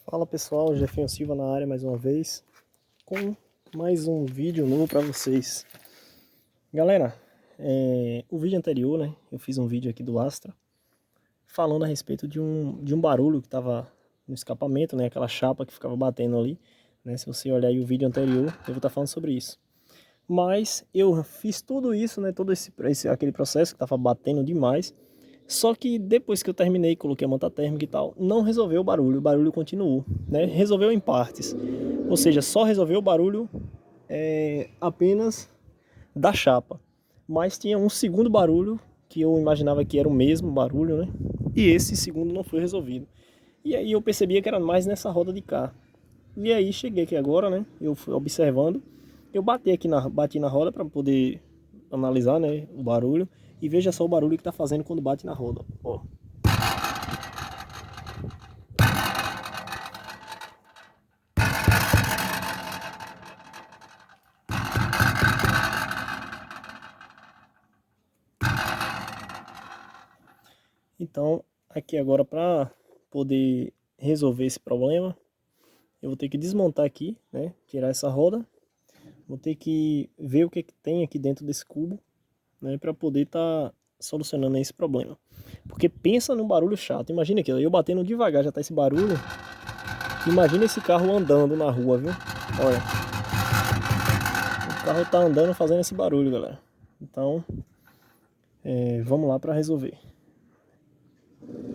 Fala pessoal, Jefinho Silva na área mais uma vez, com mais um vídeo novo para vocês. Galera, o vídeo anterior, né, eu fiz um vídeo aqui do Astra, falando a respeito de um barulho que estava no escapamento, né, aquela chapa que ficava batendo ali, né, se você olhar aí o vídeo anterior, eu vou estar falando sobre isso. Mas eu fiz tudo isso, né, aquele processo que estava batendo demais. Só que depois que eu terminei, coloquei a manta térmica e tal, não resolveu o barulho continuou, né? Resolveu em partes, ou seja, só resolveu o barulho apenas da chapa. Mas tinha um segundo barulho, que eu imaginava que era o mesmo barulho, né? E esse segundo não foi resolvido. E aí eu percebia que era mais nessa roda de cá. E aí cheguei aqui agora, né? Eu fui observando, eu bati na roda para poder analisar, né, o barulho. E veja só o barulho que tá fazendo quando bate na roda, ó. Então, aqui agora para poder resolver esse problema, eu vou ter que desmontar aqui, né, tirar essa roda. Vou ter que ver o que tem aqui dentro desse cubo, né, para poder estar solucionando esse problema. Porque pensa num barulho chato. Imagina aqui, eu batendo devagar já tá esse barulho. Imagina esse carro andando na rua, viu? Olha. O carro tá andando fazendo esse barulho, galera. Então, vamos lá para resolver.